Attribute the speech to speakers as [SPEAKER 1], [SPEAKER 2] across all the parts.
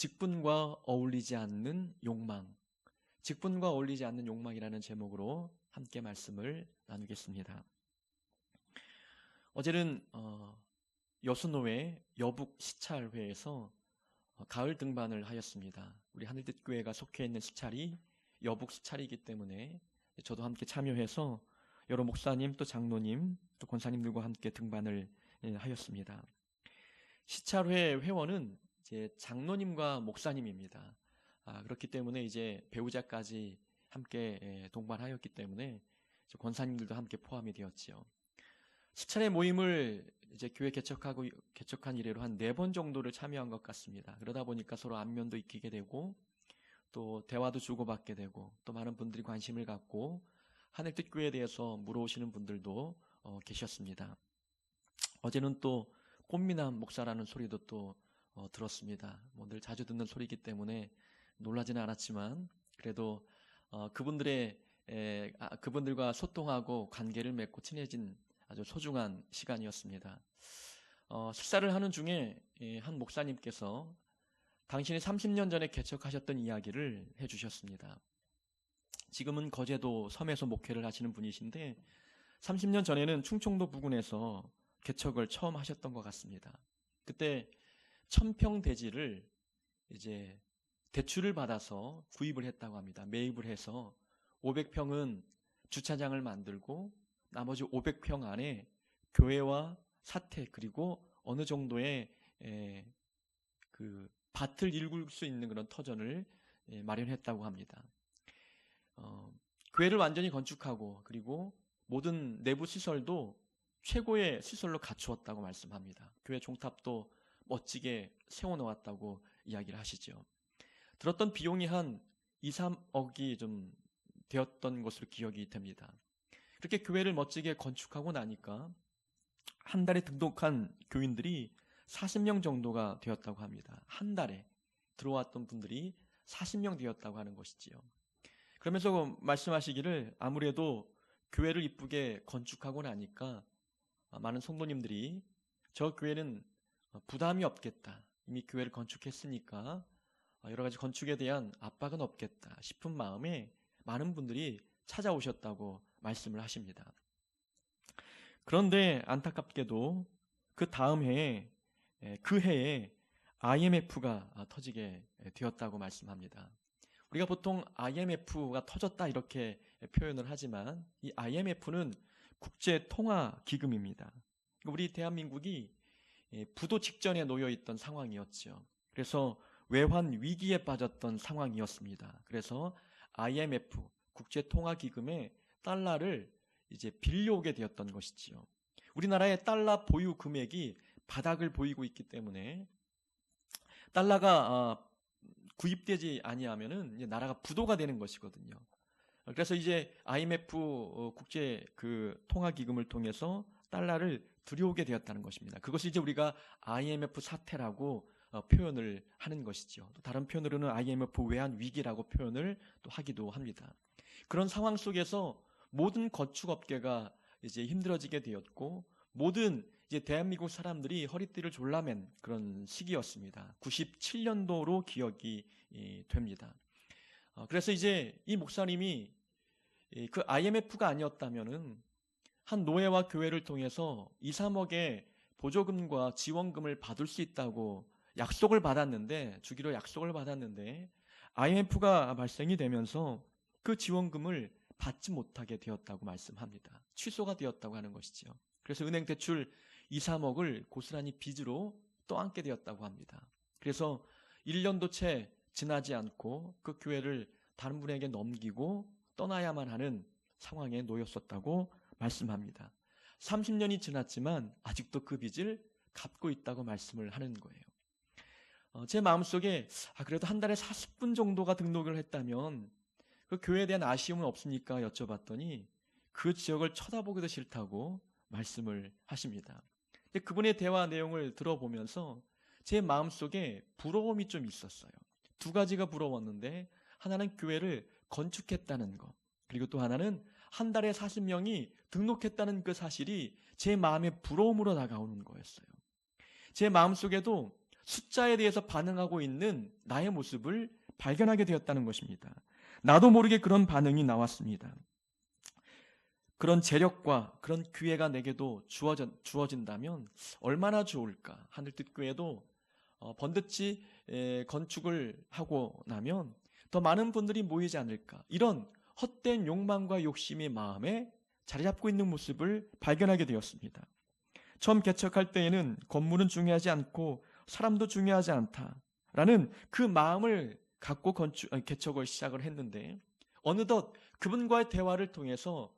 [SPEAKER 1] 직분과 어울리지 않는 욕망, 직분과 어울리지 않는 욕망이라는 제목으로 함께 말씀을 나누겠습니다. 어제는 여수노회 여북 시찰회에서 가을 등반을 하였습니다. 우리 하늘빛교회가 속해 있는 시찰이 여북 시찰이기 때문에 저도 함께 참여해서 여러 목사님 또 장로님 또 권사님들과 함께 등반을 하였습니다. 시찰회 회원은 이제 장로님과 목사님입니다. 그렇기 때문에 이제 배우자까지 함께 동반하였기 때문에 권사님들도 함께 포함이 되었지요. 시찰회 모임을 이제 교회 개척한 이래로 한 4번 정도를 참여한 것 같습니다. 그러다 보니까 서로 안면도 익히게 되고 또 대화도 주고받게 되고 또 많은 분들이 관심을 갖고 하늘빛교회에 대해서 물어오시는 분들도 계셨습니다. 어제는 또 꽃미남 목사라는 소리도 또 들었습니다. 늘 자주 듣는 소리이기 때문에 놀라지는 않았지만 그래도 그분들과 소통하고 관계를 맺고 친해진 아주 소중한 시간이었습니다. 식사를 하는 중에 한 목사님께서 당신이 30년 전에 개척하셨던 이야기를 해주셨습니다. 지금은 거제도 섬에서 목회를 하시는 분이신데 30년 전에는 충청도 부근에서 개척을 처음 하셨던 것 같습니다. 그때 1000평 대지를 이제 대출을 받아서 구입을 했다고 합니다. 매입을 해서 500평은 주차장을 만들고 나머지 500평 안에 교회와 사택 그리고 어느 정도의 그 밭을 일굴 수 있는 그런 터전을 마련했다고 합니다. 교회를 완전히 건축하고 그리고 모든 내부 시설도 최고의 시설로 갖추었다고 말씀합니다. 교회 종탑도 멋지게 세워놓았다고 이야기를 하시죠. 들었던 비용이 한 2, 3억이 좀 되었던 것으로 기억이 됩니다. 그렇게 교회를 멋지게 건축하고 나니까 한 달에 등록한 교인들이 40명 정도가 되었다고 합니다. 한 달에 들어왔던 분들이 40명 되었다고 하는 것이지요. 그러면서 말씀하시기를 아무래도 교회를 이쁘게 건축하고 나니까 많은 성도님들이 저 교회는 부담이 없겠다. 이미 교회를 건축했으니까 여러 가지 건축에 대한 압박은 없겠다 싶은 마음에 많은 분들이 찾아오셨다고 말씀을 하십니다. 그런데 안타깝게도 그 다음 해에 IMF가 터지게 되었다고 말씀합니다. 우리가 보통 IMF가 터졌다 이렇게 표현을 하지만 이 IMF는 국제통화기금입니다. 우리 대한민국이 부도 직전에 놓여 있던 상황이었죠. 그래서 외환 위기에 빠졌던 상황이었습니다. 그래서 IMF 국제통화기금에 달러를 이제 빌려오게 되었던 것이지요. 우리나라의 달러 보유 금액이 바닥을 보이고 있기 때문에 달러가 구입되지 아니하면은 이제 나라가 부도가 되는 것이거든요. 그래서 이제 IMF 국제 그 통화기금을 통해서 달러를 들여오게 되었다는 것입니다. 그것이 이제 우리가 IMF 사태라고 표현을 하는 것이죠. 또 다른 표현으로는 IMF 외환 위기라고 표현을 또 하기도 합니다. 그런 상황 속에서 모든 건축업계가 이제 힘들어지게 되었고 모든 이제 대한민국 사람들이 허리띠를 졸라맨 그런 시기였습니다. 97년도로 기억이 됩니다. 그래서 이제 이 목사님이 그 IMF가 아니었다면은 한 노회와 교회를 통해서 2, 3억의 보조금과 지원금을 받을 수 있다고 주기로 약속을 받았는데 IMF가 발생이 되면서 그 지원금을 받지 못하게 되었다고 말씀합니다. 취소가 되었다고 하는 것이죠. 그래서 은행 대출 2, 3억을 고스란히 빚으로 떠안게 되었다고 합니다. 그래서 1년도 채 지나지 않고 그 교회를 다른 분에게 넘기고 떠나야만 하는 상황에 놓였었다고 말씀합니다. 30년이 지났지만 아직도 그 빚을 갚고 있다고 말씀을 하는 거예요. 제 마음속에 그래도 한 달에 40분 정도가 등록을 했다면 그 교회에 대한 아쉬움은 없습니까? 여쭤봤더니 그 지역을 쳐다보기도 싫다고 말씀을 하십니다. 그분의 대화 내용을 들어보면서 제 마음속에 부러움이 좀 있었어요. 두 가지가 부러웠는데 하나는 교회를 건축했다는 것, 그리고 또 하나는 한 달에 40명이 등록했다는 그 사실이 제 마음의 부러움으로 다가오는 거였어요. 제 마음속에도 숫자에 대해서 반응하고 있는 나의 모습을 발견하게 되었다는 것입니다. 나도 모르게 그런 반응이 나왔습니다. 그런 재력과 그런 기회가 내게도 주어진다면 얼마나 좋을까. 하늘빛교회도 번듯이 건축을 하고 나면 더 많은 분들이 모이지 않을까. 이런 헛된 욕망과 욕심이 마음에 자리 잡고 있는 모습을 발견하게 되었습니다. 처음 개척할 때에는 건물은 중요하지 않고 사람도 중요하지 않다라는 그 마음을 갖고 개척을 시작을 했는데, 어느덧 그분과의 대화를 통해서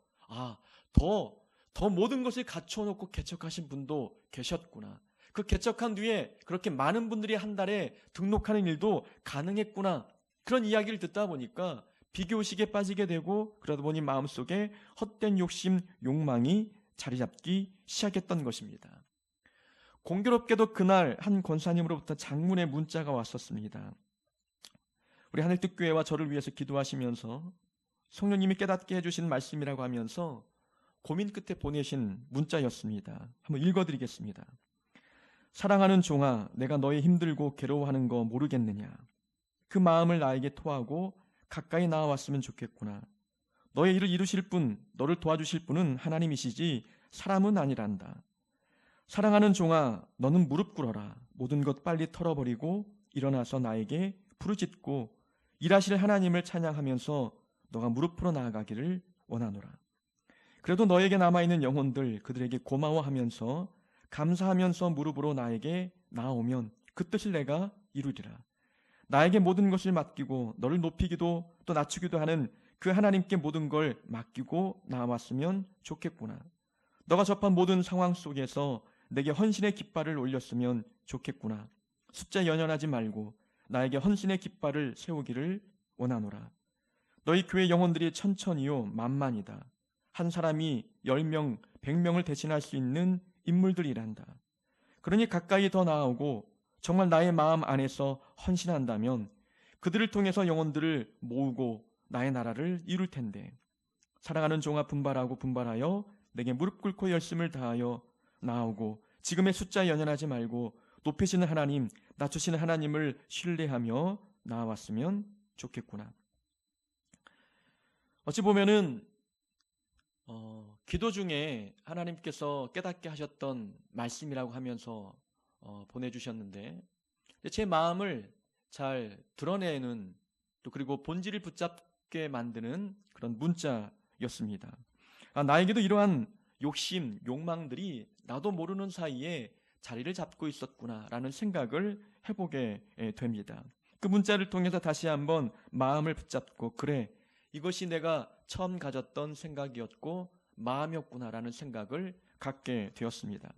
[SPEAKER 1] 더 모든 것을 갖춰놓고 개척하신 분도 계셨구나. 그 개척한 뒤에 그렇게 많은 분들이 한 달에 등록하는 일도 가능했구나. 그런 이야기를 듣다 보니까 비교의식에 빠지게 되고, 그러다 보니 마음속에 헛된 욕심, 욕망이 자리 잡기 시작했던 것입니다. 공교롭게도 그날 한 권사님으로부터 장문의 문자가 왔었습니다. 우리 하늘빛교회와 저를 위해서 기도하시면서 성령님이 깨닫게 해주신 말씀이라고 하면서 고민 끝에 보내신 문자였습니다. 한번 읽어드리겠습니다. 사랑하는 종아, 내가 너의 힘들고 괴로워하는 거 모르겠느냐. 그 마음을 나에게 토하고 가까이 나와왔으면 좋겠구나. 너의 일을 이루실 분, 너를 도와주실 분은 하나님이시지 사람은 아니란다. 사랑하는 종아, 너는 무릎 꿇어라. 모든 것 빨리 털어버리고 일어나서 나에게 부르짖고 일하실 하나님을 찬양하면서 너가 무릎으로 나아가기를 원하노라. 그래도 너에게 남아있는 영혼들, 그들에게 고마워하면서 감사하면서 무릎으로 나에게 나아오면 그 뜻을 내가 이루리라. 나에게 모든 것을 맡기고 너를 높이기도 또 낮추기도 하는 그 하나님께 모든 걸 맡기고 나왔으면 좋겠구나. 너가 접한 모든 상황 속에서 내게 헌신의 깃발을 올렸으면 좋겠구나. 숫자에 연연하지 말고 나에게 헌신의 깃발을 세우기를 원하노라. 너희 교회 영혼들이 천천히요 만만이다. 한 사람이 10명, 100명을 대신할 수 있는 인물들이란다. 그러니 가까이 더 나아오고 정말 나의 마음 안에서 헌신한다면 그들을 통해서 영혼들을 모으고 나의 나라를 이룰 텐데, 사랑하는 종아, 분발하고 분발하여 내게 무릎 꿇고 열심을 다하여 나아오고 지금의 숫자에 연연하지 말고 높이시는 하나님, 낮추시는 하나님을 신뢰하며 나아왔으면 좋겠구나. 어찌 보면은 기도 중에 하나님께서 깨닫게 하셨던 말씀이라고 하면서 보내주셨는데, 제 마음을 잘 드러내는, 또 그리고 본질을 붙잡게 만드는 그런 문자였습니다. 나에게도 이러한 욕심, 욕망들이 나도 모르는 사이에 자리를 잡고 있었구나라는 생각을 해보게 됩니다. 그 문자를 통해서 다시 한번 마음을 붙잡고, 그래, 이것이 내가 처음 가졌던 생각이었고 마음이었구나라는 생각을 갖게 되었습니다.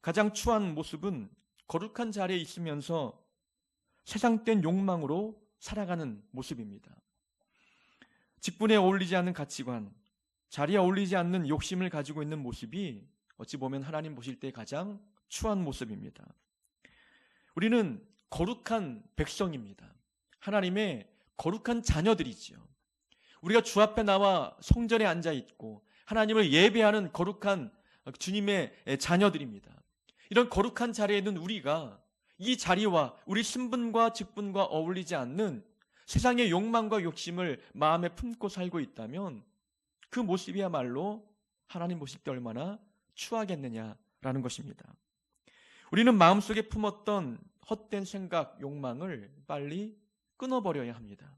[SPEAKER 1] 가장 추한 모습은 거룩한 자리에 있으면서 세상된 욕망으로 살아가는 모습입니다. 직분에 어울리지 않는 가치관, 자리에 어울리지 않는 욕심을 가지고 있는 모습이 어찌 보면 하나님 보실 때 가장 추한 모습입니다. 우리는 거룩한 백성입니다. 하나님의 거룩한 자녀들이지요. 우리가 주 앞에 나와 성전에 앉아 있고 하나님을 예배하는 거룩한 주님의 자녀들입니다. 이런 거룩한 자리에 있는 우리가 이 자리와 우리 신분과 직분과 어울리지 않는 세상의 욕망과 욕심을 마음에 품고 살고 있다면 그 모습이야말로 하나님 보실 때 얼마나 추하겠느냐라는 것입니다. 우리는 마음속에 품었던 헛된 생각, 욕망을 빨리 끊어버려야 합니다.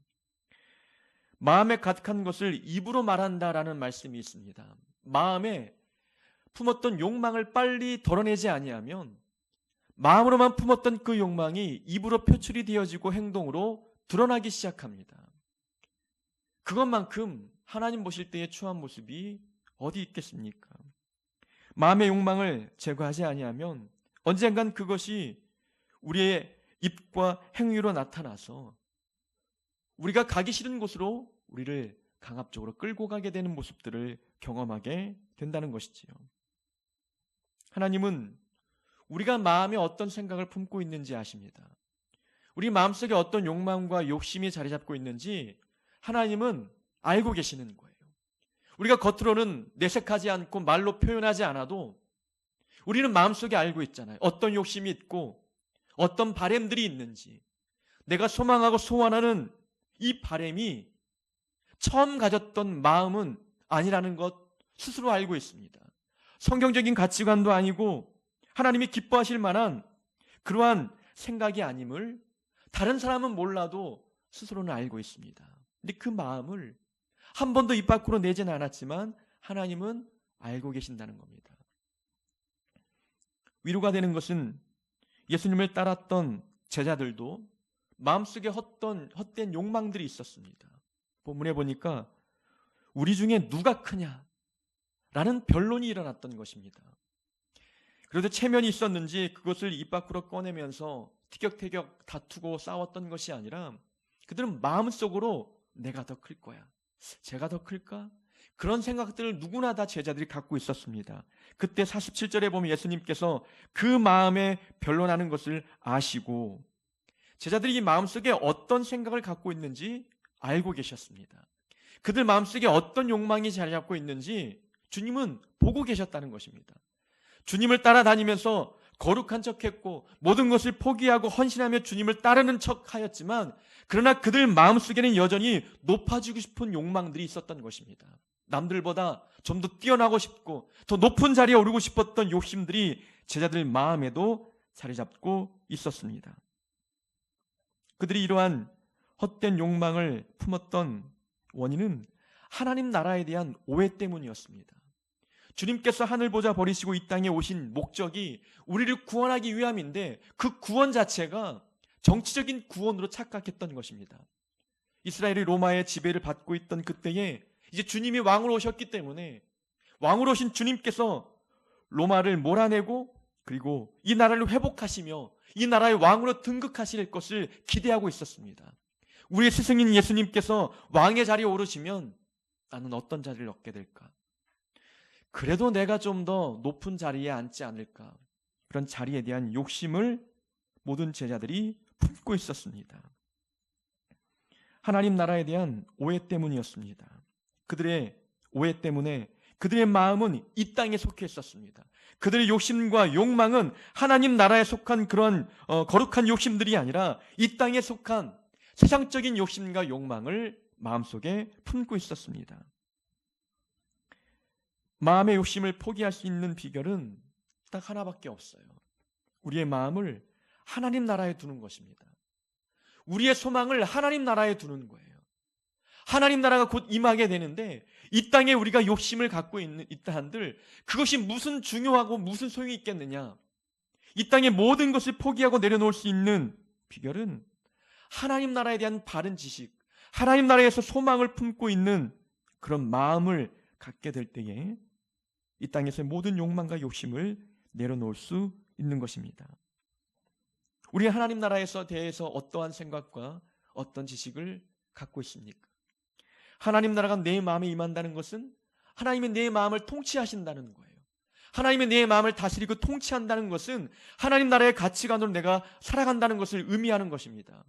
[SPEAKER 1] 마음에 가득한 것을 입으로 말한다라는 말씀이 있습니다. 마음에 품었던 욕망을 빨리 덜어내지 아니하면 마음으로만 품었던 그 욕망이 입으로 표출이 되어지고 행동으로 드러나기 시작합니다. 그것만큼 하나님 보실 때의 추한 모습이 어디 있겠습니까? 마음의 욕망을 제거하지 아니하면 언젠간 그것이 우리의 입과 행위로 나타나서 우리가 가기 싫은 곳으로 우리를 강압적으로 끌고 가게 되는 모습들을 경험하게 된다는 것이지요. 하나님은 우리가 마음에 어떤 생각을 품고 있는지 아십니다. 우리 마음속에 어떤 욕망과 욕심이 자리 잡고 있는지 하나님은 알고 계시는 거예요. 우리가 겉으로는 내색하지 않고 말로 표현하지 않아도 우리는 마음속에 알고 있잖아요. 어떤 욕심이 있고 어떤 바램들이 있는지, 내가 소망하고 소원하는 이 바램이 처음 가졌던 마음은 아니라는 것 스스로 알고 있습니다. 성경적인 가치관도 아니고 하나님이 기뻐하실 만한 그러한 생각이 아님을 다른 사람은 몰라도 스스로는 알고 있습니다. 근데 그 마음을 한 번도 입 밖으로 내지는 않았지만 하나님은 알고 계신다는 겁니다. 위로가 되는 것은 예수님을 따랐던 제자들도 마음속에 헛된 욕망들이 있었습니다. 본문에 보니까 우리 중에 누가 크냐? 라는 변론이 일어났던 것입니다. 그래도 체면이 있었는지 그것을 입 밖으로 꺼내면서 티격태격 다투고 싸웠던 것이 아니라 그들은 마음속으로 내가 더 클 거야. 제가 더 클까? 그런 생각들을 누구나 다 제자들이 갖고 있었습니다. 그때 47절에 보면 예수님께서 그 마음에 변론하는 것을 아시고 제자들이 이 마음속에 어떤 생각을 갖고 있는지 알고 계셨습니다. 그들 마음속에 어떤 욕망이 자리 잡고 있는지 주님은 보고 계셨다는 것입니다. 주님을 따라다니면서 거룩한 척했고 모든 것을 포기하고 헌신하며 주님을 따르는 척하였지만 그러나 그들 마음속에는 여전히 높아지고 싶은 욕망들이 있었던 것입니다. 남들보다 좀 더 뛰어나고 싶고 더 높은 자리에 오르고 싶었던 욕심들이 제자들 마음에도 자리 잡고 있었습니다. 그들이 이러한 헛된 욕망을 품었던 원인은 하나님 나라에 대한 오해 때문이었습니다. 주님께서 하늘 보좌 버리시고 이 땅에 오신 목적이 우리를 구원하기 위함인데 그 구원 자체가 정치적인 구원으로 착각했던 것입니다. 이스라엘이 로마의 지배를 받고 있던 그때에 이제 주님이 왕으로 오셨기 때문에 왕으로 오신 주님께서 로마를 몰아내고 그리고 이 나라를 회복하시며 이 나라의 왕으로 등극하실 것을 기대하고 있었습니다. 우리의 스승인 예수님께서 왕의 자리에 오르시면 나는 어떤 자리를 얻게 될까? 그래도 내가 좀 더 높은 자리에 앉지 않을까? 그런 자리에 대한 욕심을 모든 제자들이 품고 있었습니다. 하나님 나라에 대한 오해 때문이었습니다. 그들의 오해 때문에 그들의 마음은 이 땅에 속해 있었습니다. 그들의 욕심과 욕망은 하나님 나라에 속한 그런 거룩한 욕심들이 아니라 이 땅에 속한 세상적인 욕심과 욕망을 마음속에 품고 있었습니다. 마음의 욕심을 포기할 수 있는 비결은 딱 하나밖에 없어요. 우리의 마음을 하나님 나라에 두는 것입니다. 우리의 소망을 하나님 나라에 두는 거예요. 하나님 나라가 곧 임하게 되는데 이 땅에 우리가 욕심을 갖고 있다 한들 그것이 무슨 중요하고 무슨 소용이 있겠느냐? 이 땅의 모든 것을 포기하고 내려놓을 수 있는 비결은 하나님 나라에 대한 바른 지식, 하나님 나라에서 소망을 품고 있는 그런 마음을 갖게 될 때에 이 땅에서의 모든 욕망과 욕심을 내려놓을 수 있는 것입니다. 우리 하나님 나라에서 대해서 어떠한 생각과 어떤 지식을 갖고 있습니까? 하나님 나라가 내 마음에 임한다는 것은 하나님이 내 마음을 통치하신다는 거예요. 하나님이 내 마음을 다스리고 통치한다는 것은 하나님 나라의 가치관으로 내가 살아간다는 것을 의미하는 것입니다.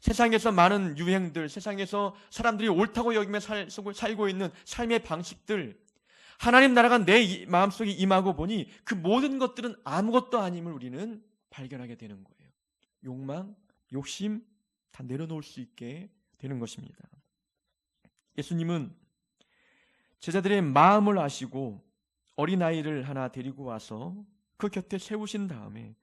[SPEAKER 1] 세상에서 많은 유행들, 세상에서 사람들이 옳다고 여기며 살고 있는 삶의 방식들, 하나님 나라가 내 마음속에 임하고 보니 그 모든 것들은 아무것도 아님을 우리는 발견하게 되는 거예요. 욕망, 욕심 다 내려놓을 수 있게 되는 것입니다. 예수님은 제자들의 마음을 아시고 어린아이를 하나 데리고 와서 그 곁에 세우신 다음에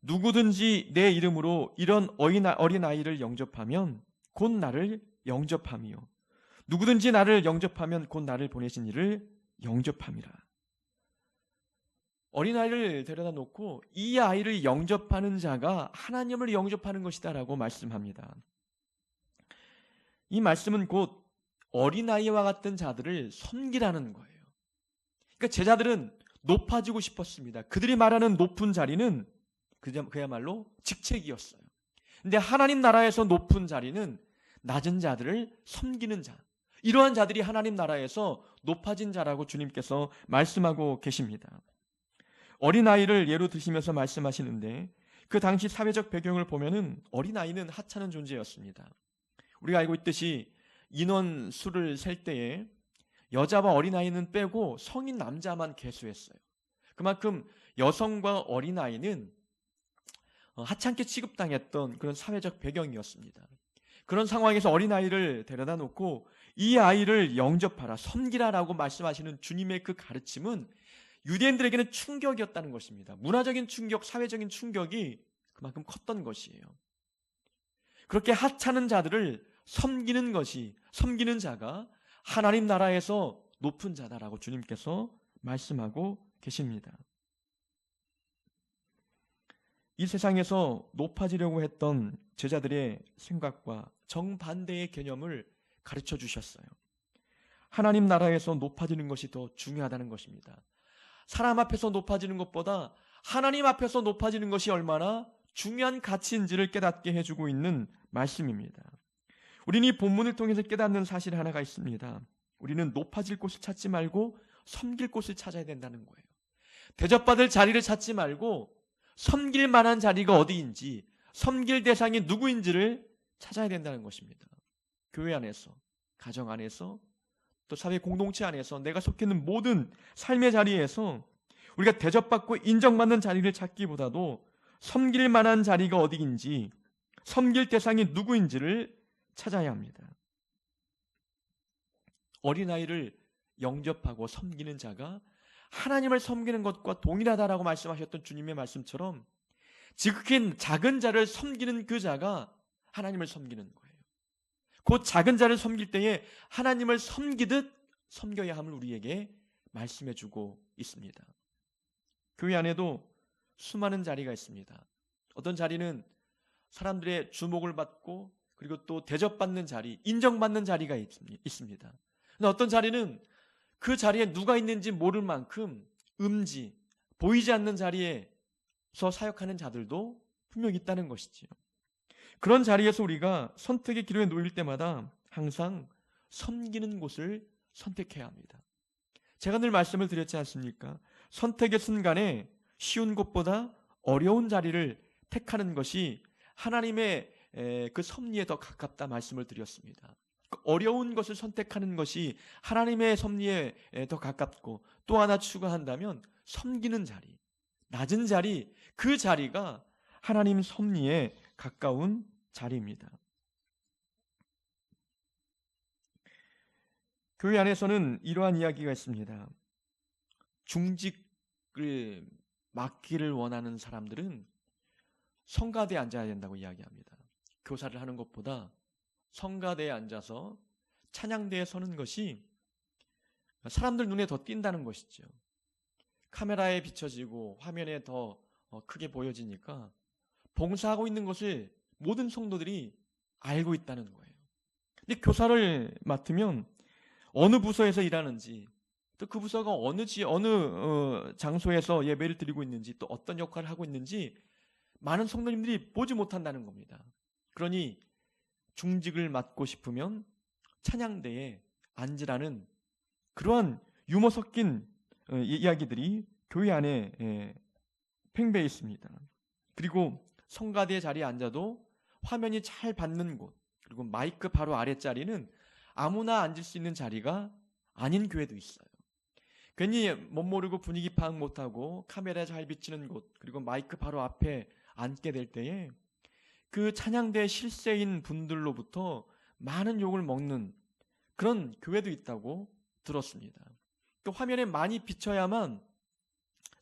[SPEAKER 1] 누구든지 내 이름으로 이런 어린아이를 영접하면 곧 나를 영접함이요 누구든지 나를 영접하면 곧 나를 보내신 이를 영접함이라. 어린아이를 데려다 놓고 이 아이를 영접하는 자가 하나님을 영접하는 것이다 라고 말씀합니다. 이 말씀은 곧 어린아이와 같은 자들을 섬기라는 거예요. 그러니까 제자들은 높아지고 싶었습니다. 그들이 말하는 높은 자리는 그야말로 직책이었어요. 근데 하나님 나라에서 높은 자리는 낮은 자들을 섬기는 자, 이러한 자들이 하나님 나라에서 높아진 자라고 주님께서 말씀하고 계십니다. 어린아이를 예로 드시면서 말씀하시는데 그 당시 사회적 배경을 보면은 어린아이는 하찮은 존재였습니다. 우리가 알고 있듯이 인원수를 셀 때에 여자와 어린아이는 빼고 성인 남자만 계수했어요. 그만큼 여성과 어린아이는 하찮게 취급당했던 그런 사회적 배경이었습니다. 그런 상황에서 어린아이를 데려다 놓고 이 아이를 영접하라, 섬기라라고 말씀하시는 주님의 그 가르침은 유대인들에게는 충격이었다는 것입니다. 문화적인 충격, 사회적인 충격이 그만큼 컸던 것이에요. 그렇게 하찮은 자들을 섬기는 자가 하나님 나라에서 높은 자다라고 주님께서 말씀하고 계십니다. 이 세상에서 높아지려고 했던 제자들의 생각과 정반대의 개념을 가르쳐 주셨어요. 하나님 나라에서 높아지는 것이 더 중요하다는 것입니다. 사람 앞에서 높아지는 것보다 하나님 앞에서 높아지는 것이 얼마나 중요한 가치인지를 깨닫게 해주고 있는 말씀입니다. 우리는 이 본문을 통해서 깨닫는 사실 하나가 있습니다. 우리는 높아질 곳을 찾지 말고 섬길 곳을 찾아야 된다는 거예요. 대접받을 자리를 찾지 말고 섬길 만한 자리가 어디인지, 섬길 대상이 누구인지를 찾아야 된다는 것입니다. 교회 안에서, 가정 안에서, 또 사회 공동체 안에서, 내가 속해 있는 모든 삶의 자리에서 우리가 대접받고 인정받는 자리를 찾기보다도 섬길 만한 자리가 어디인지, 섬길 대상이 누구인지를 찾아야 합니다. 어린아이를 영접하고 섬기는 자가 하나님을 섬기는 것과 동일하다라고 말씀하셨던 주님의 말씀처럼 지극히 작은 자를 섬기는 그 자가 하나님을 섬기는 거예요. 그 작은 자를 섬길 때에 하나님을 섬기듯 섬겨야 함을 우리에게 말씀해주고 있습니다. 교회 안에도 수많은 자리가 있습니다. 어떤 자리는 사람들의 주목을 받고 그리고 또 대접받는 자리, 인정받는 자리가 있습니다. 근데 어떤 자리는 그 자리에 누가 있는지 모를 만큼 음지, 보이지 않는 자리에서 사역하는 자들도 분명히 있다는 것이지요. 그런 자리에서 우리가 선택의 기로에 놓일 때마다 항상 섬기는 곳을 선택해야 합니다. 제가 늘 말씀을 드렸지 않습니까? 선택의 순간에 쉬운 곳보다 어려운 자리를 택하는 것이 하나님의 그 섭리에 더 가깝다 말씀을 드렸습니다. 어려운 것을 선택하는 것이 하나님의 섭리에 더 가깝고, 또 하나 추가한다면 섬기는 자리, 낮은 자리, 그 자리가 하나님 섭리에 가까운 자리입니다. 교회 안에서는 이러한 이야기가 있습니다. 중직을 맡기를 원하는 사람들은 성가대에 앉아야 된다고 이야기합니다. 교사를 하는 것보다 성가대에 앉아서 찬양대에 서는 것이 사람들 눈에 더 띈다는 것이죠. 카메라에 비춰지고 화면에 더 크게 보여지니까 봉사하고 있는 것을 모든 성도들이 알고 있다는 거예요. 근데 교사를 맡으면 어느 부서에서 일하는지, 또 그 부서가 어느 장소에서 예배를 드리고 있는지, 또 어떤 역할을 하고 있는지 많은 성도님들이 보지 못한다는 겁니다. 그러니 중직을 맡고 싶으면 찬양대에 앉으라는 그러한 유머 섞인 이야기들이 교회 안에 팽배해 있습니다. 그리고 성가대 자리에 앉아도 화면이 잘 받는 곳, 그리고 마이크 바로 아랫자리는 아무나 앉을 수 있는 자리가 아닌 교회도 있어요. 괜히 멋모르고 분위기 파악 못하고 카메라에 잘 비치는 곳, 그리고 마이크 바로 앞에 앉게 될 때에 그 찬양대 실세인 분들로부터 많은 욕을 먹는 그런 교회도 있다고 들었습니다. 또 화면에 많이 비춰야만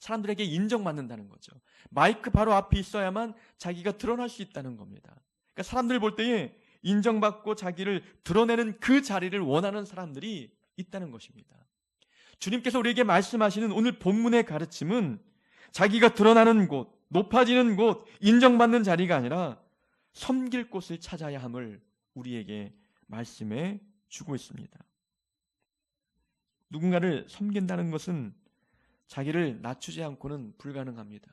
[SPEAKER 1] 사람들에게 인정받는다는 거죠. 마이크 바로 앞에 있어야만 자기가 드러날 수 있다는 겁니다. 그러니까 사람들 볼 때에 인정받고 자기를 드러내는 그 자리를 원하는 사람들이 있다는 것입니다. 주님께서 우리에게 말씀하시는 오늘 본문의 가르침은 자기가 드러나는 곳, 높아지는 곳, 인정받는 자리가 아니라 섬길 곳을 찾아야 함을 우리에게 말씀해 주고 있습니다. 누군가를 섬긴다는 것은 자기를 낮추지 않고는 불가능합니다.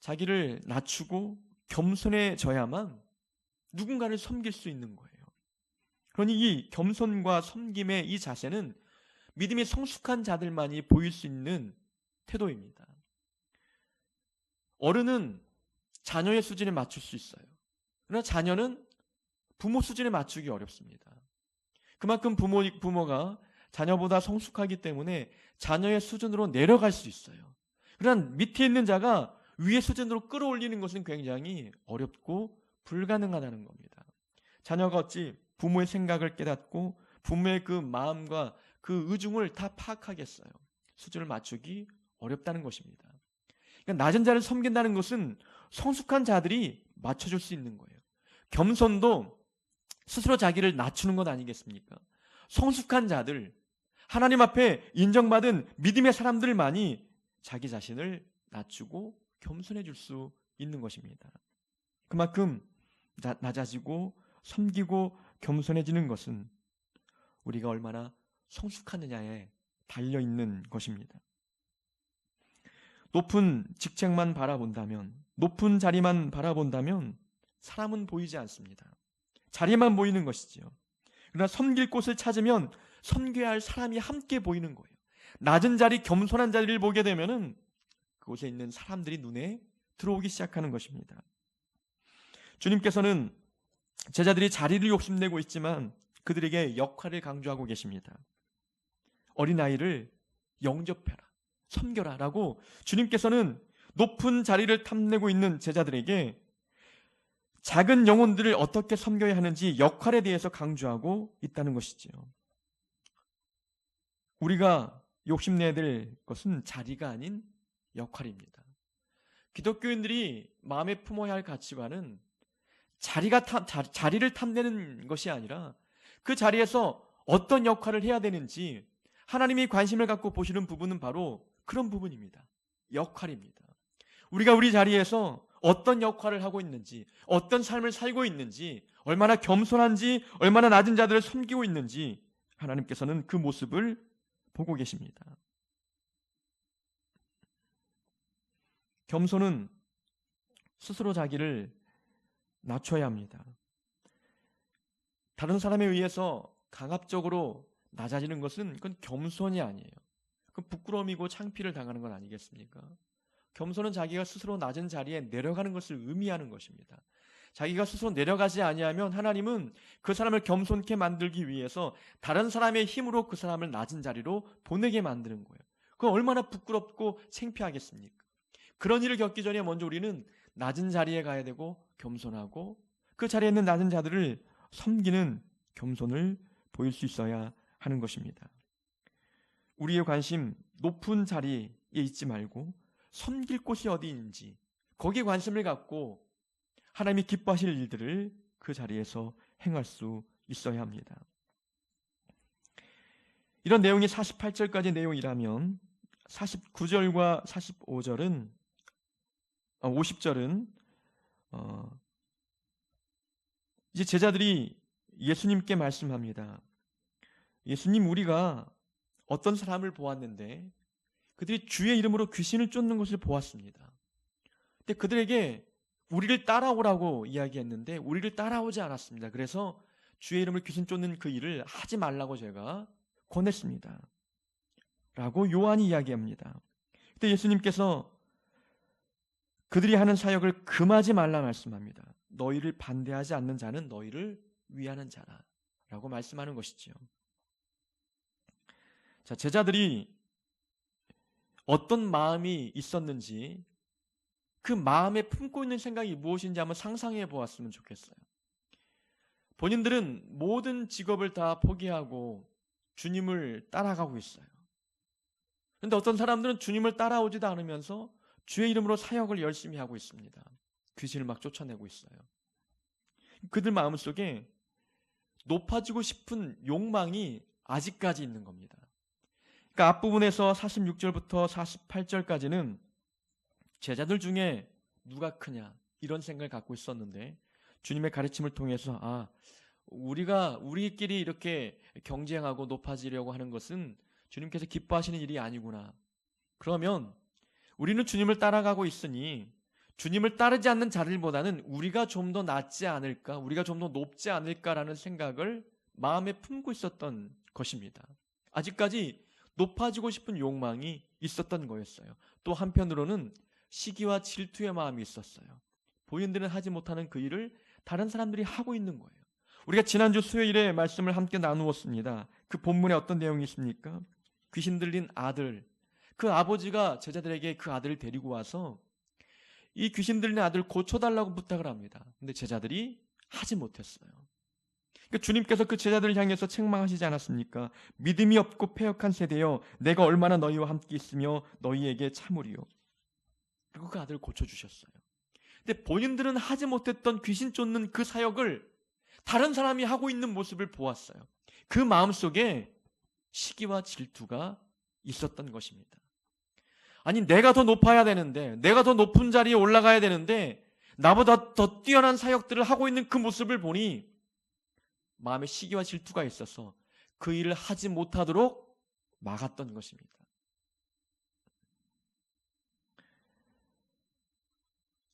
[SPEAKER 1] 자기를 낮추고 겸손해져야만 누군가를 섬길 수 있는 거예요. 그러니 이 겸손과 섬김의 이 자세는 믿음이 성숙한 자들만이 보일 수 있는 태도입니다. 어른은 자녀의 수준에 맞출 수 있어요. 그러나 자녀는 부모 수준에 맞추기 어렵습니다. 그만큼 부모가 자녀보다 성숙하기 때문에 자녀의 수준으로 내려갈 수 있어요. 그러나 밑에 있는 자가 위의 수준으로 끌어올리는 것은 굉장히 어렵고 불가능하다는 겁니다. 자녀가 어찌 부모의 생각을 깨닫고 부모의 그 마음과 그 의중을 다 파악하겠어요. 수준을 맞추기 어렵다는 것입니다. 그러니까 낮은 자를 섬긴다는 것은 성숙한 자들이 맞춰줄 수 있는 거예요. 겸손도 스스로 자기를 낮추는 것 아니겠습니까? 성숙한 자들, 하나님 앞에 인정받은 믿음의 사람들만이 자기 자신을 낮추고 겸손해 줄 수 있는 것입니다. 그만큼 낮아지고 섬기고 겸손해지는 것은 우리가 얼마나 성숙하느냐에 달려있는 것입니다. 높은 직책만 바라본다면, 높은 자리만 바라본다면 사람은 보이지 않습니다. 자리만 보이는 것이지요. 그러나 섬길 곳을 찾으면 섬겨야 할 사람이 함께 보이는 거예요. 낮은 자리, 겸손한 자리를 보게 되면은 그곳에 있는 사람들이 눈에 들어오기 시작하는 것입니다. 주님께서는 제자들이 자리를 욕심내고 있지만 그들에게 역할을 강조하고 계십니다. 어린아이를 영접해라, 섬겨라 라고 주님께서는 높은 자리를 탐내고 있는 제자들에게 작은 영혼들을 어떻게 섬겨야 하는지 역할에 대해서 강조하고 있다는 것이지요. 우리가 욕심내야 될 것은 자리가 아닌 역할입니다. 기독교인들이 마음에 품어야 할 가치관은 자리를 탐내는 것이 아니라 그 자리에서 어떤 역할을 해야 되는지 하나님이 관심을 갖고 보시는 부분은 바로 그런 부분입니다. 역할입니다. 우리가 우리 자리에서 어떤 역할을 하고 있는지, 어떤 삶을 살고 있는지, 얼마나 겸손한지, 얼마나 낮은 자들을 섬기고 있는지 하나님께서는 그 모습을 보고 계십니다. 겸손은 스스로 자기를 낮춰야 합니다. 다른 사람에 의해서 강압적으로 낮아지는 것은 그건 겸손이 아니에요. 그건 부끄러움이고 창피를 당하는 건 아니겠습니까? 겸손은 자기가 스스로 낮은 자리에 내려가는 것을 의미하는 것입니다. 자기가 스스로 내려가지 아니하면 하나님은 그 사람을 겸손케 만들기 위해서 다른 사람의 힘으로 그 사람을 낮은 자리로 보내게 만드는 거예요. 그건 얼마나 부끄럽고 창피하겠습니까? 그런 일을 겪기 전에 먼저 우리는 낮은 자리에 가야 되고 겸손하고 그 자리에 있는 낮은 자들을 섬기는 겸손을 보일 수 있어야 하는 것입니다. 우리의 관심 높은 자리에 있지 말고 섬길 곳이 어디인지 거기에 관심을 갖고 하나님이 기뻐하실 일들을 그 자리에서 행할 수 있어야 합니다. 이런 내용이 48절까지 내용이라면 49절과 45절은 50절은 이제 제자들이 예수님께 말씀합니다. 예수님, 우리가 어떤 사람을 보았는데 그들이 주의 이름으로 귀신을 쫓는 것을 보았습니다. 근데 그들에게 우리를 따라오라고 이야기했는데 우리를 따라오지 않았습니다. 그래서 주의 이름으로 귀신 쫓는 그 일을 하지 말라고 제가 권했습니다. 라고 요한이 이야기합니다. 그때 예수님께서 그들이 하는 사역을 금하지 말라 말씀합니다. 너희를 반대하지 않는 자는 너희를 위하는 자라 라고 말씀하는 것이지요. 자, 제자들이 어떤 마음이 있었는지 그 마음에 품고 있는 생각이 무엇인지 한번 상상해 보았으면 좋겠어요. 본인들은 모든 직업을 다 포기하고 주님을 따라가고 있어요. 그런데 어떤 사람들은 주님을 따라오지도 않으면서 주의 이름으로 사역을 열심히 하고 있습니다. 귀신을 막 쫓아내고 있어요. 그들 마음속에 높아지고 싶은 욕망이 아직까지 있는 겁니다. 그러니까 앞부분에서 46절부터 48절까지는 제자들 중에 누가 크냐 이런 생각을 갖고 있었는데 주님의 가르침을 통해서 우리가 우리끼리 이렇게 경쟁하고 높아지려고 하는 것은 주님께서 기뻐하시는 일이 아니구나. 그러면 우리는 주님을 따라가고 있으니 주님을 따르지 않는 자들보다는 우리가 좀 더 낫지 않을까, 우리가 좀 더 높지 않을까라는 생각을 마음에 품고 있었던 것입니다. 아직까지 높아지고 싶은 욕망이 있었던 거였어요. 또 한편으로는 시기와 질투의 마음이 있었어요. 본인들은 하지 못하는 그 일을 다른 사람들이 하고 있는 거예요. 우리가 지난주 수요일에 말씀을 함께 나누었습니다. 그 본문에 어떤 내용이 있습니까? 귀신 들린 아들, 그 아버지가 제자들에게 그 아들을 데리고 와서 이 귀신 들린 아들 고쳐달라고 부탁을 합니다. 근데 제자들이 하지 못했어요. 그러니까 주님께서 그 제자들을 향해서 책망하시지 않았습니까? 믿음이 없고 패역한 세대여, 내가 얼마나 너희와 함께 있으며 너희에게 참으리요. 그리고 그 아들을 고쳐주셨어요. 근데 본인들은 하지 못했던 귀신 쫓는 그 사역을 다른 사람이 하고 있는 모습을 보았어요. 그 마음속에 시기와 질투가 있었던 것입니다. 아니, 내가 더 높아야 되는데, 내가 더 높은 자리에 올라가야 되는데 나보다 더 뛰어난 사역들을 하고 있는 그 모습을 보니 마음에 시기와 질투가 있어서 그 일을 하지 못하도록 막았던 것입니다.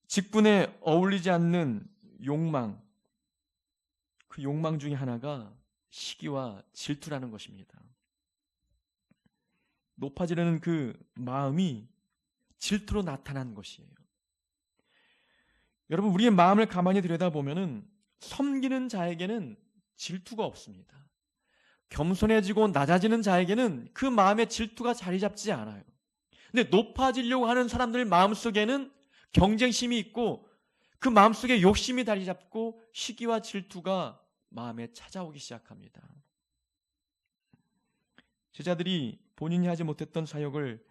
[SPEAKER 1] 직분에 어울리지 않는 욕망, 그 욕망 중에 하나가 시기와 질투라는 것입니다. 높아지려는 그 마음이 질투로 나타난 것이에요. 여러분, 우리의 마음을 가만히 들여다보면은 섬기는 자에게는 질투가 없습니다. 겸손해지고 낮아지는 자에게는 그 마음에 질투가 자리 잡지 않아요. 근데 높아지려고 하는 사람들 마음속에는 경쟁심이 있고 그 마음속에 욕심이 자리 잡고 시기와 질투가 마음에 찾아오기 시작합니다. 제자들이 본인이 하지 못했던 사역을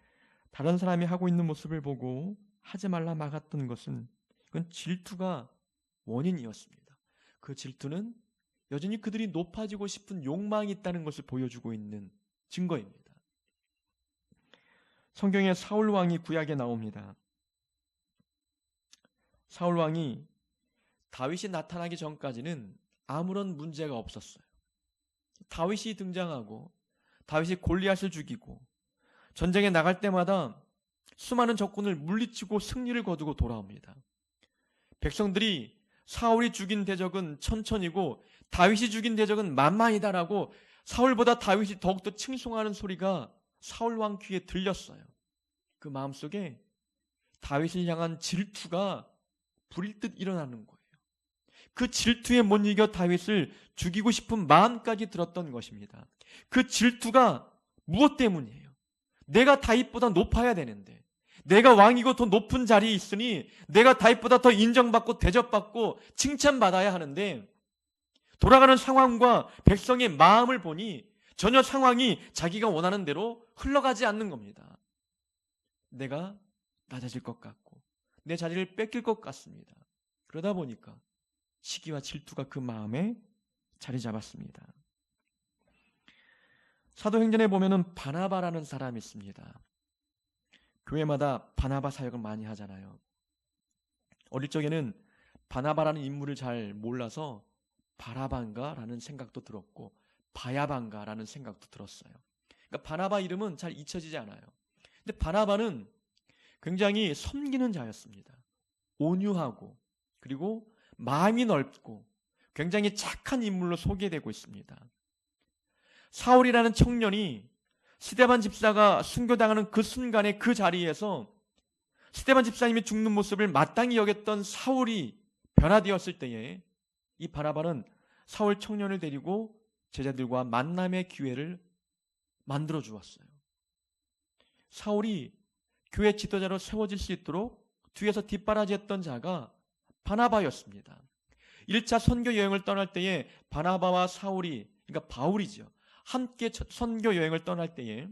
[SPEAKER 1] 다른 사람이 하고 있는 모습을 보고 하지 말라 막았던 것은, 그건 질투가 원인이었습니다. 그 질투는 여전히 그들이 높아지고 싶은 욕망이 있다는 것을 보여주고 있는 증거입니다. 성경에 사울 왕이 구약에 나옵니다. 사울 왕이 다윗이 나타나기 전까지는 아무런 문제가 없었어요. 다윗이 등장하고 다윗이 골리앗을 죽이고 전쟁에 나갈 때마다 수많은 적군을 물리치고 승리를 거두고 돌아옵니다. 백성들이 사울이 죽인 대적은 천천이고 다윗이 죽인 대적은 만만이다라고 사울보다 다윗이 더욱더 칭송하는 소리가 사울 왕 귀에 들렸어요. 그 마음속에 다윗을 향한 질투가 불일 듯 일어나는 거예요. 그 질투에 못 이겨 다윗을 죽이고 싶은 마음까지 들었던 것입니다. 그 질투가 무엇 때문이에요? 내가 다윗보다 높아야 되는데, 내가 왕이고 더 높은 자리에 있으니 내가 다윗보다 더 인정받고 대접받고 칭찬받아야 하는데, 돌아가는 상황과 백성의 마음을 보니 전혀 상황이 자기가 원하는 대로 흘러가지 않는 겁니다. 내가 낮아질 것 같고 내 자리를 뺏길 것 같습니다. 그러다 보니까 시기와 질투가 그 마음에 자리 잡았습니다. 사도행전에 보면은 바나바라는 사람이 있습니다. 교회마다 바나바 사역을 많이 하잖아요. 어릴 적에는 바나바라는 인물을 잘 몰라서 바라반가라는 생각도 들었고 바야반가라는 생각도 들었어요. 그러니까 바나바 이름은 잘 잊혀지지 않아요. 근데 바나바는 굉장히 섬기는 자였습니다. 온유하고 그리고 마음이 넓고 굉장히 착한 인물로 소개되고 있습니다. 사울이라는 청년이 스데반 집사가 순교당하는 그 순간에 그 자리에서 스데반 집사님이 죽는 모습을 마땅히 여겼던 사울이 변화되었을 때에 이 바나바는 사울 청년을 데리고 제자들과 만남의 기회를 만들어 주었어요. 사울이 교회 지도자로 세워질 수 있도록 뒤에서 뒷바라지했던 자가 바나바였습니다. 1차 선교 여행을 떠날 때에 바나바와 사울이, 그러니까 바울이죠, 함께 선교 여행을 떠날 때에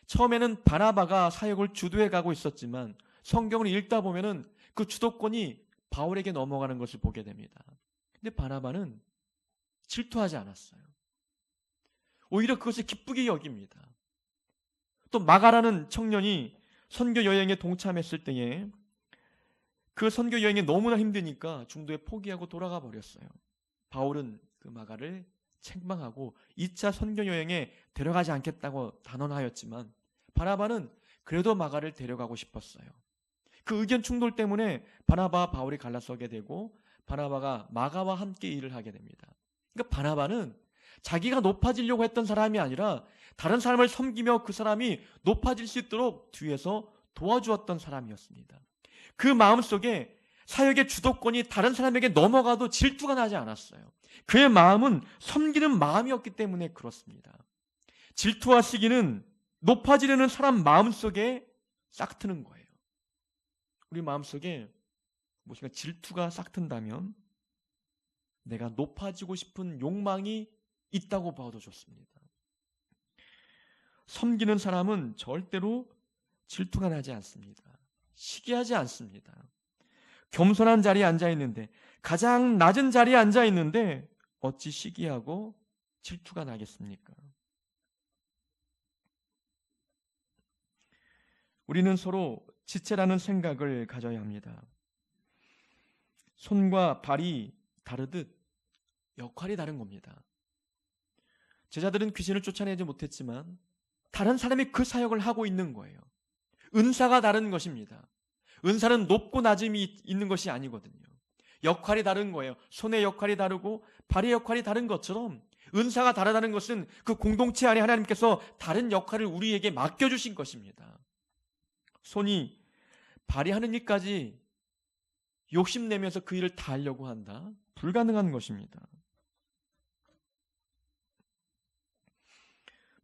[SPEAKER 1] 처음에는 바나바가 사역을 주도해 가고 있었지만 성경을 읽다 보면은 그 주도권이 바울에게 넘어가는 것을 보게 됩니다. 근데 바나바는 질투하지 않았어요. 오히려 그것을 기쁘게 여깁니다. 또 마가라는 청년이 선교 여행에 동참했을 때에 그 선교 여행이 너무나 힘드니까 중도에 포기하고 돌아가 버렸어요. 바울은 그 마가를 책망하고 2차 선교 여행에 데려가지 않겠다고 단언하였지만 바나바는 그래도 마가를 데려가고 싶었어요. 그 의견 충돌 때문에 바나바와 바울이 갈라서게 되고 바나바가 마가와 함께 일을 하게 됩니다. 그러니까 바나바는 자기가 높아지려고 했던 사람이 아니라 다른 사람을 섬기며 그 사람이 높아질 수 있도록 뒤에서 도와주었던 사람이었습니다. 그 마음속에 사역의 주도권이 다른 사람에게 넘어가도 질투가 나지 않았어요. 그의 마음은 섬기는 마음이었기 때문에 그렇습니다. 질투와 시기는 높아지려는 사람 마음속에 싹트는 거예요. 우리 마음속에 무엇인가 질투가 싹튼다면 내가 높아지고 싶은 욕망이 있다고 봐도 좋습니다. 섬기는 사람은 절대로 질투가 나지 않습니다. 시기하지 않습니다. 겸손한 자리에 앉아있는데, 가장 낮은 자리에 앉아있는데 어찌 시기하고 질투가 나겠습니까? 우리는 서로 지체라는 생각을 가져야 합니다. 손과 발이 다르듯 역할이 다른 겁니다. 제자들은 귀신을 쫓아내지 못했지만 다른 사람이 그 사역을 하고 있는 거예요. 은사가 다른 것입니다. 은사는 높고 낮음이 있는 것이 아니거든요. 역할이 다른 거예요. 손의 역할이 다르고 발의 역할이 다른 것처럼 은사가 다르다는 것은 그 공동체 안에 하나님께서 다른 역할을 우리에게 맡겨주신 것입니다. 손이 발이 하는 일까지 욕심내면서 그 일을 다 하려고 한다? 불가능한 것입니다.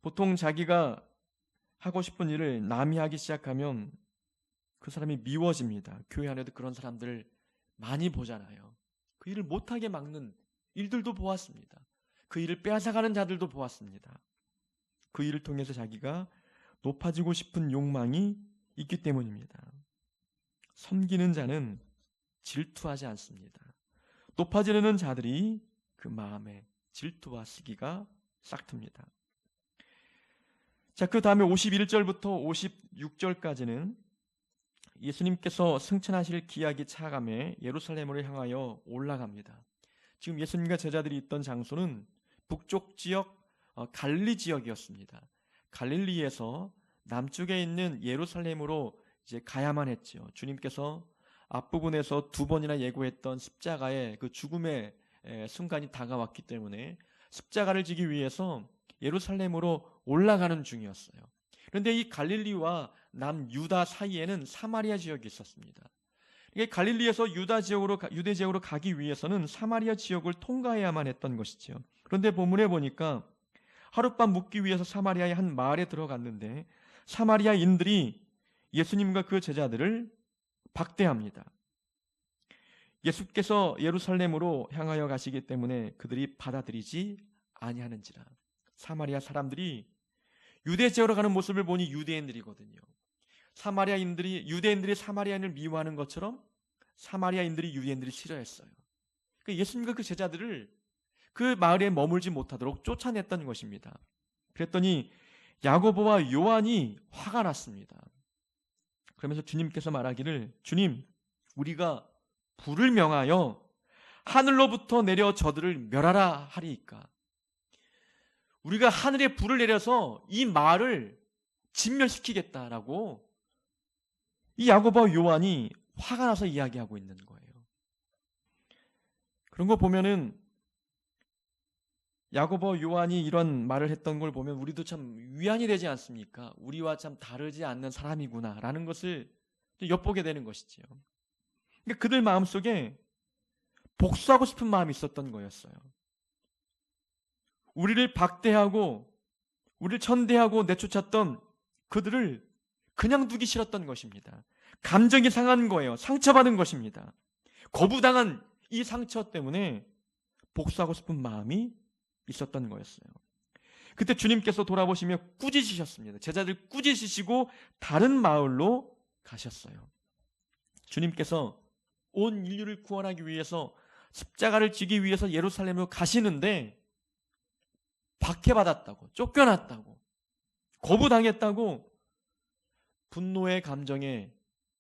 [SPEAKER 1] 보통 자기가 하고 싶은 일을 남이 하기 시작하면 그 사람이 미워집니다. 교회 안에도 그런 사람들 많이 보잖아요. 그 일을 못하게 막는 일들도 보았습니다. 그 일을 빼앗아가는 자들도 보았습니다. 그 일을 통해서 자기가 높아지고 싶은 욕망이 있기 때문입니다. 섬기는 자는 질투하지 않습니다. 높아지려는 자들이 그 마음에 질투와 시기가 싹틉니다. 자, 그 다음에 51절부터 56절까지는 예수님께서 승천하실 기약이 차감해 예루살렘으로 향하여 올라갑니다. 지금 예수님과 제자들이 있던 장소는 북쪽 지역 갈릴리 지역이었습니다. 갈릴리에서 남쪽에 있는 예루살렘으로 이제 가야만 했죠. 주님께서 앞부분에서 2번이나 예고했던 십자가의 그 죽음의 순간이 다가왔기 때문에 십자가를 지기 위해서 예루살렘으로 올라가는 중이었어요. 그런데 이 갈릴리와 남유다 사이에는 사마리아 지역이 있었습니다. 갈릴리에서 유대 지역으로 가기 위해서는 사마리아 지역을 통과해야만 했던 것이죠. 그런데 본문에 보니까 하룻밤 묵기 위해서 사마리아의 한 마을에 들어갔는데 사마리아인들이 예수님과 그 제자들을 박대합니다. 예수께서 예루살렘으로 향하여 가시기 때문에 그들이 받아들이지 아니하는지라. 사마리아 사람들이 유대 지역으로 가는 모습을 보니 유대인들이거든요. 유대인들이 사마리아인을 미워하는 것처럼 사마리아인들이 유대인들을 싫어했어요. 그러니까 예수님과 그 제자들을 그 마을에 머물지 못하도록 쫓아냈던 것입니다. 그랬더니 야고보와 요한이 화가 났습니다. 그러면서 주님께서 말하기를, 주님, 우리가 불을 명하여 하늘로부터 내려 저들을 멸하라 하리이까. 우리가 하늘에 불을 내려서 이 마을을 진멸시키겠다라고 이 야고보와 요한이 화가 나서 이야기하고 있는 거예요. 그런 거 보면은 야고보 요한이 이런 말을 했던 걸 보면 우리도 참 위안이 되지 않습니까? 우리와 참 다르지 않는 사람이구나라는 것을 엿보게 되는 것이지요. 그러니까 그들 마음속에 복수하고 싶은 마음이 있었던 거였어요. 우리를 박대하고 우리를 천대하고 내쫓았던 그들을 그냥 두기 싫었던 것입니다. 감정이 상한 거예요. 상처받은 것입니다. 거부당한 이 상처 때문에 복수하고 싶은 마음이 있었던 거였어요. 그때 주님께서 돌아보시며 꾸짖으셨습니다. 제자들 꾸짖으시고 다른 마을로 가셨어요. 주님께서 온 인류를 구원하기 위해서 십자가를 지기 위해서 예루살렘으로 가시는데 박해받았다고, 쫓겨났다고, 거부당했다고 분노의 감정에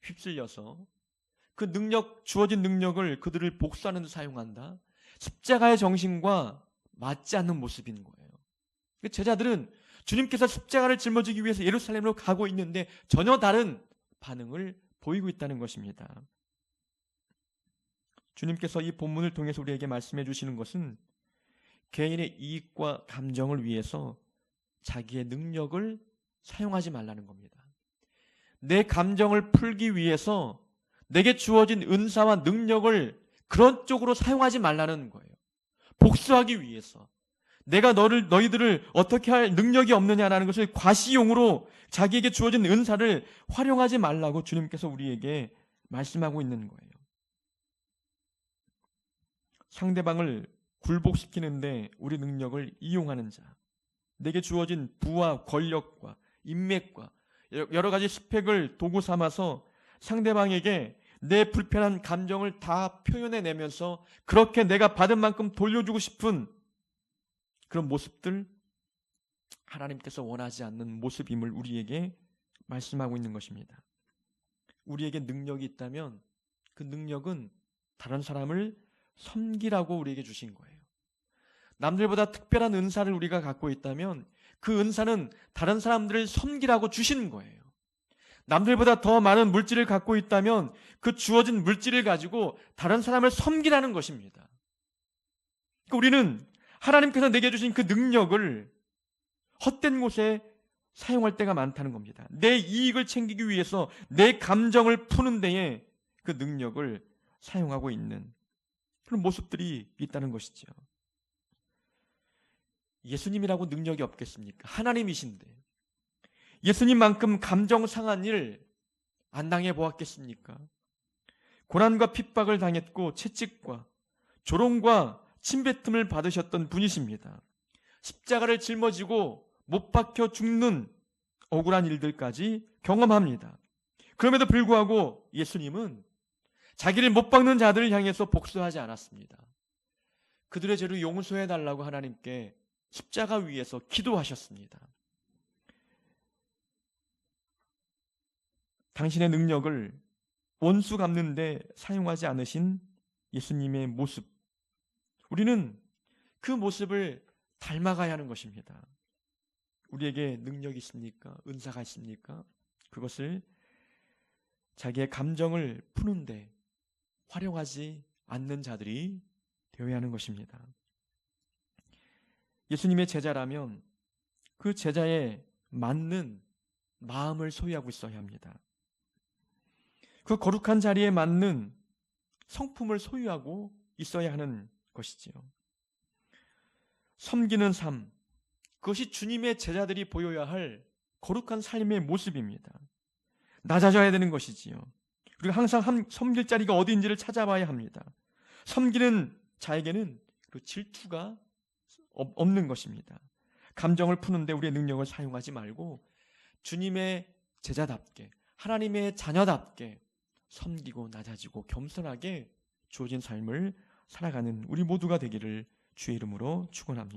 [SPEAKER 1] 휩쓸려서 그 주어진 능력을 그들을 복수하는 데 사용한다. 십자가의 정신과 맞지 않는 모습인 거예요. 제자들은 주님께서 십자가를 짊어지기 위해서 예루살렘으로 가고 있는데 전혀 다른 반응을 보이고 있다는 것입니다. 주님께서 이 본문을 통해서 우리에게 말씀해 주시는 것은 개인의 이익과 감정을 위해서 자기의 능력을 사용하지 말라는 겁니다. 내 감정을 풀기 위해서 내게 주어진 은사와 능력을 그런 쪽으로 사용하지 말라는 거예요. 복수하기 위해서 내가 너희들을 어떻게 할 능력이 없느냐라는 것을 과시용으로 자기에게 주어진 은사를 활용하지 말라고 주님께서 우리에게 말씀하고 있는 거예요. 상대방을 굴복시키는데 우리 능력을 이용하는 자, 내게 주어진 부와 권력과 인맥과 여러 가지 스펙을 도구 삼아서 상대방에게 내 불편한 감정을 다 표현해내면서 그렇게 내가 받은 만큼 돌려주고 싶은 그런 모습들, 하나님께서 원하지 않는 모습임을 우리에게 말씀하고 있는 것입니다. 우리에게 능력이 있다면 그 능력은 다른 사람을 섬기라고 우리에게 주신 거예요. 남들보다 특별한 은사를 우리가 갖고 있다면 그 은사는 다른 사람들을 섬기라고 주신 거예요. 남들보다 더 많은 물질을 갖고 있다면 그 주어진 물질을 가지고 다른 사람을 섬기라는 것입니다. 그러니까 우리는 하나님께서 내게 주신 그 능력을 헛된 곳에 사용할 때가 많다는 겁니다. 내 이익을 챙기기 위해서 내 감정을 푸는 데에 그 능력을 사용하고 있는 그런 모습들이 있다는 것이죠. 예수님이라고 능력이 없겠습니까? 하나님이신데 예수님만큼 감정 상한 일 안 당해 보았겠습니까? 고난과 핍박을 당했고 채찍과 조롱과 침뱉음을 받으셨던 분이십니다. 십자가를 짊어지고 못 박혀 죽는 억울한 일들까지 경험합니다. 그럼에도 불구하고 예수님은 자기를 못 박는 자들을 향해서 복수하지 않았습니다. 그들의 죄를 용서해 달라고 하나님께 십자가 위에서 기도하셨습니다. 당신의 능력을 원수 갚는 데 사용하지 않으신 예수님의 모습, 우리는 그 모습을 닮아가야 하는 것입니다. 우리에게 능력이 있습니까? 은사가 있습니까? 그것을 자기의 감정을 푸는데 활용하지 않는 자들이 되어야 하는 것입니다. 예수님의 제자라면 그 제자에 맞는 마음을 소유하고 있어야 합니다. 그 거룩한 자리에 맞는 성품을 소유하고 있어야 하는 것이지요. 섬기는 삶, 그것이 주님의 제자들이 보여야 할 거룩한 삶의 모습입니다. 낮아져야 되는 것이지요. 우리가 항상 섬길 자리가 어디인지를 찾아봐야 합니다. 섬기는 자에게는 그 질투가 없는 것입니다. 감정을 푸는데 우리의 능력을 사용하지 말고 주님의 제자답게, 하나님의 자녀답게 섬기고 낮아지고 겸손하게 주어진 삶을 살아가는 우리 모두가 되기를 주의 이름으로 축원합니다.